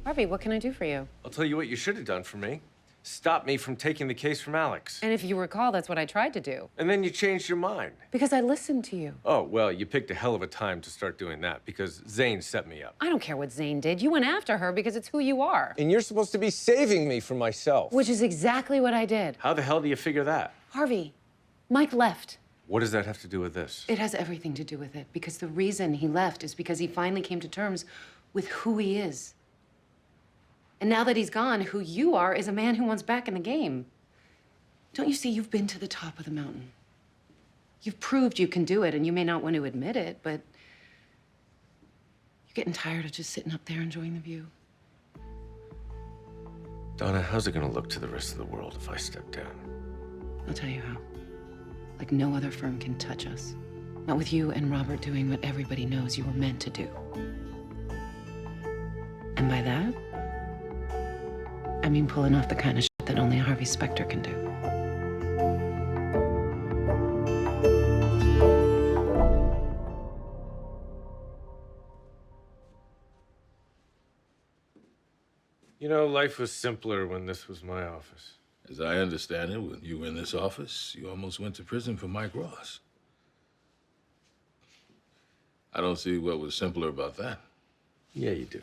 Harvey, what can I do for you? I'll tell you what you should have done for me. Stop me from taking the case from Alex. And if you recall, that's what I tried to do. And then you changed your mind. Because I listened to you. Oh, well, you picked a hell of a time to start doing that because Zane set me up. I don't care what Zane did. You went after her because it's who you are. And you're supposed to be saving me from myself. Which is exactly what I did. How the hell do you figure that? Harvey, Mike left. What does that have to do with this? It has everything to do with it, because the reason he left is because he finally came to terms with who he is. And now that he's gone, who you are is a man who wants back in the game. Don't you see, you've been to the top of the mountain. You've proved you can do it, and you may not want to admit it, but you're getting tired of just sitting up there enjoying the view. Donna, how's it gonna look to the rest of the world if I step down? I'll tell you how. Like no other firm can touch us. Not with you and Robert doing what everybody knows you were meant to do. And by that, I mean pulling off the kind of shit that only Harvey Specter can do. You know, life was simpler when this was my office. As I understand it, when you were in this office, you almost went to prison for Mike Ross. I don't see what was simpler about that. Yeah, you do.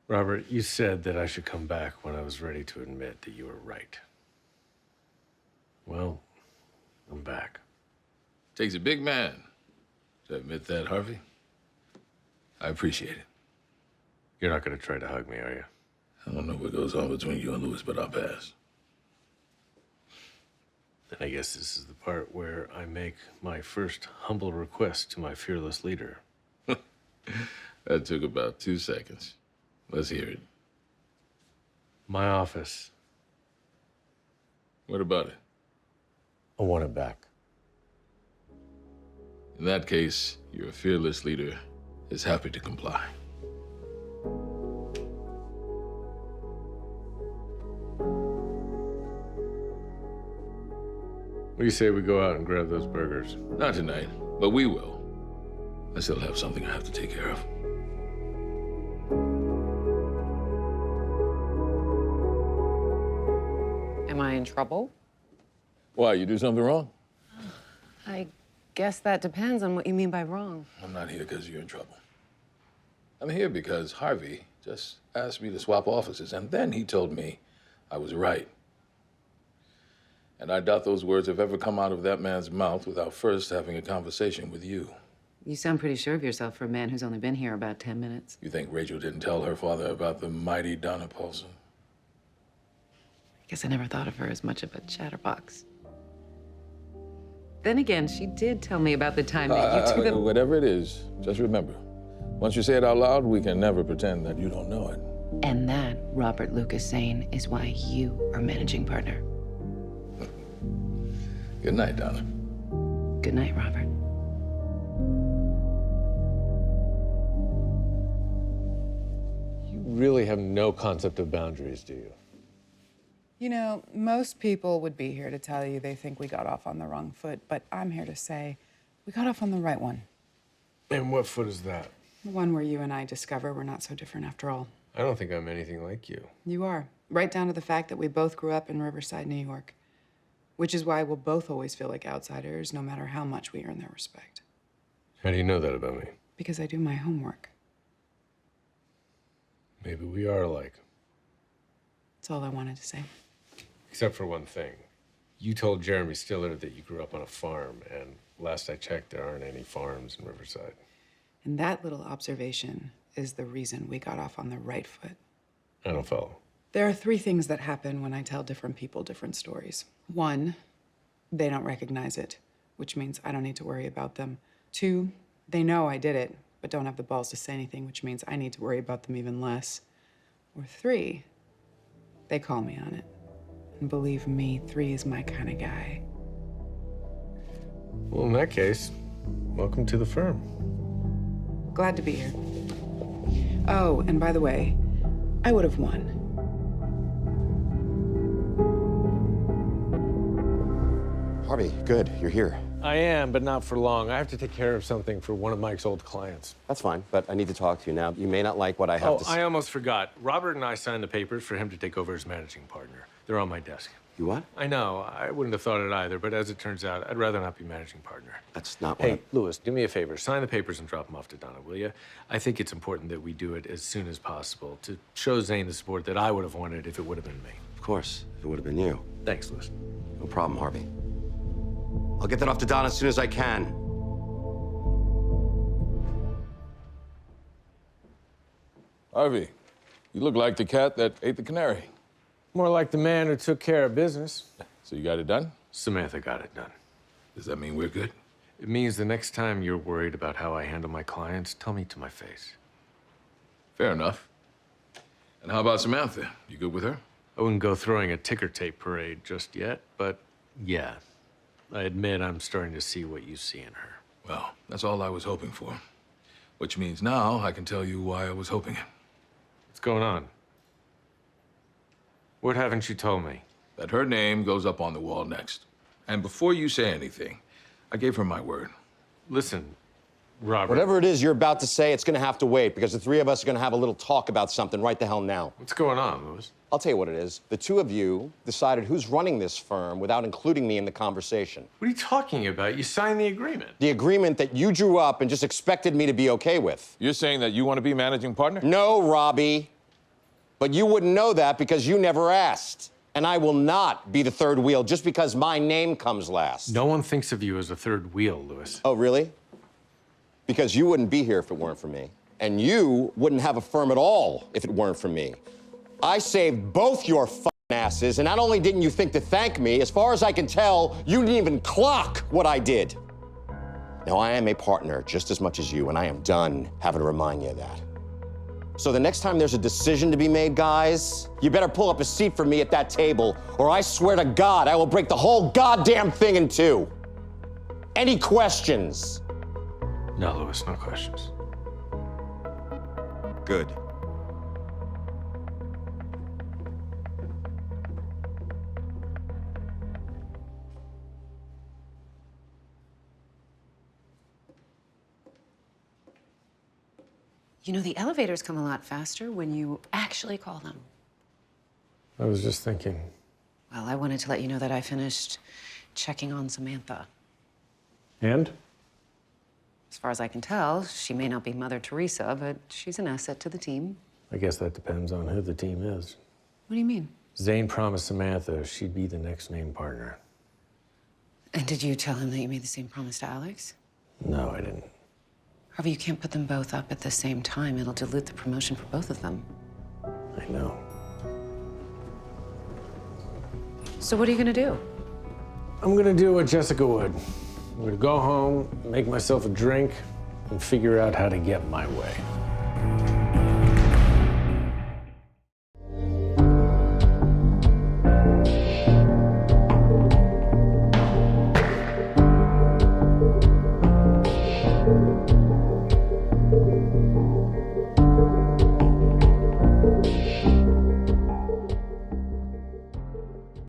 Robert, you said that I should come back when I was ready to admit that you were right. Well, I'm back. Takes a big man to admit that, Harvey. I appreciate it. You're not gonna try to hug me, are you? I don't know what goes on between you and Louis, but I'll pass. Then I guess this is the part where I make my first humble request to my fearless leader. That took about 2 seconds. Let's hear it. My office. What about it? I want it back. In that case, your fearless leader is happy to comply. What do you say we go out and grab those burgers? Not tonight, but we will. I still have something I have to take care of. Am I in trouble? Why, you do something wrong? I guess that depends on what you mean by wrong. I'm not here because you're in trouble. I'm here because Harvey just asked me to swap offices, and then he told me I was right. And I doubt those words have ever come out of that man's mouth without first having a conversation with you. You sound pretty sure of yourself for a man who's only been here about 10 minutes. You think Rachel didn't tell her father about the mighty Donna Paulson? I guess I never thought of her as much of a chatterbox. Then again, she did tell me about the time that you took them. Whatever it is, just remember, once you say it out loud, we can never pretend that you don't know it. And that, Robert Lucas Zane, is why you are managing partner. Good night, Donna. Good night, Robert. You really have no concept of boundaries, do you? You know, most people would be here to tell you they think we got off on the wrong foot, but I'm here to say we got off on the right one. And what foot is that? The one where you and I discover we're not so different after all. I don't think I'm anything like you. You are. Right down to the fact that we both grew up in Riverside, New York. Which is why we'll both always feel like outsiders, no matter how much we earn their respect. How do you know that about me? Because I do my homework. Maybe we are alike. That's all I wanted to say. Except for one thing. You told Jeremy Stiller that you grew up on a farm, and last I checked, there aren't any farms in Riverside. And that little observation is the reason we got off on the right foot. I don't follow. There are 3 things that happen when I tell different people different stories. 1, they don't recognize it, which means I don't need to worry about them. 2, they know I did it, but don't have the balls to say anything, which means I need to worry about them even less. Or 3, they call me on it. And believe me, 3 is my kind of guy. Well, in that case, welcome to the firm. Glad to be here. Oh, and by the way, I would have won. Harvey, good, you're here. I am, but not for long. I have to take care of something for one of Mike's old clients. That's fine, but I need to talk to you now. You may not like what I have to say. I almost forgot. Robert and I signed the papers for him to take over as managing partner. They're on my desk. You what? I know. I wouldn't have thought it either, but as it turns out, I'd rather not be managing partner. That's not what Hey, Louis, do me a favor. Sign the papers and drop them off to Donna, will you? I think it's important that we do it as soon as possible to show Zane the support that I would have wanted if it would have been me. Of course, if it would have been you. Thanks, Louis. No problem, Harvey. I'll get that off to Donna as soon as I can. Harvey, you look like the cat that ate the canary. More like the man who took care of business. So you got it done? Samantha got it done. Does that mean we're good? It means the next time you're worried about how I handle my clients, tell me to my face. Fair enough. And how about Samantha? You good with her? I wouldn't go throwing a ticker tape parade just yet, but yeah. I admit I'm starting to see what you see in her. Well, that's all I was hoping for. Which means now I can tell you why I was hoping it. What's going on? What haven't you told me? That her name goes up on the wall next. And before you say anything, I gave her my word. Listen, Robert. Whatever it is you're about to say, it's gonna have to wait because the three of us are gonna have a little talk about something right the hell now. What's going on, Louis? I'll tell you what it is. The two of you decided who's running this firm without including me in the conversation. What are you talking about? You signed the agreement. The agreement that you drew up and just expected me to be okay with. You're saying that you want to be managing partner? No, Robbie. But you wouldn't know that because you never asked. And I will not be the third wheel just because my name comes last. No one thinks of you as a third wheel, Louis. Oh, really? Because you wouldn't be here if it weren't for me. And you wouldn't have a firm at all if it weren't for me. I saved both your f***ing asses, and not only didn't you think to thank me, as far as I can tell, you didn't even clock what I did. Now, I am a partner just as much as you, and I am done having to remind you of that. So the next time there's a decision to be made, guys, you better pull up a seat for me at that table, or I swear to God, I will break the whole goddamn thing in two. Any questions? No, Louis, no questions. Good. You know, the elevators come a lot faster when you actually call them. I was just thinking. Well, I wanted to let you know that I finished checking on Samantha. And? As far as I can tell, she may not be Mother Teresa, but she's an asset to the team. I guess that depends on who the team is. What do you mean? Zane promised Samantha she'd be the next named partner. And did you tell him that you made the same promise to Alex? No, I didn't. Harvey, you can't put them both up at the same time. It'll dilute the promotion for both of them. I know. So what are you gonna do? I'm gonna do what Jessica would. I'm gonna go home, make myself a drink, and figure out how to get my way.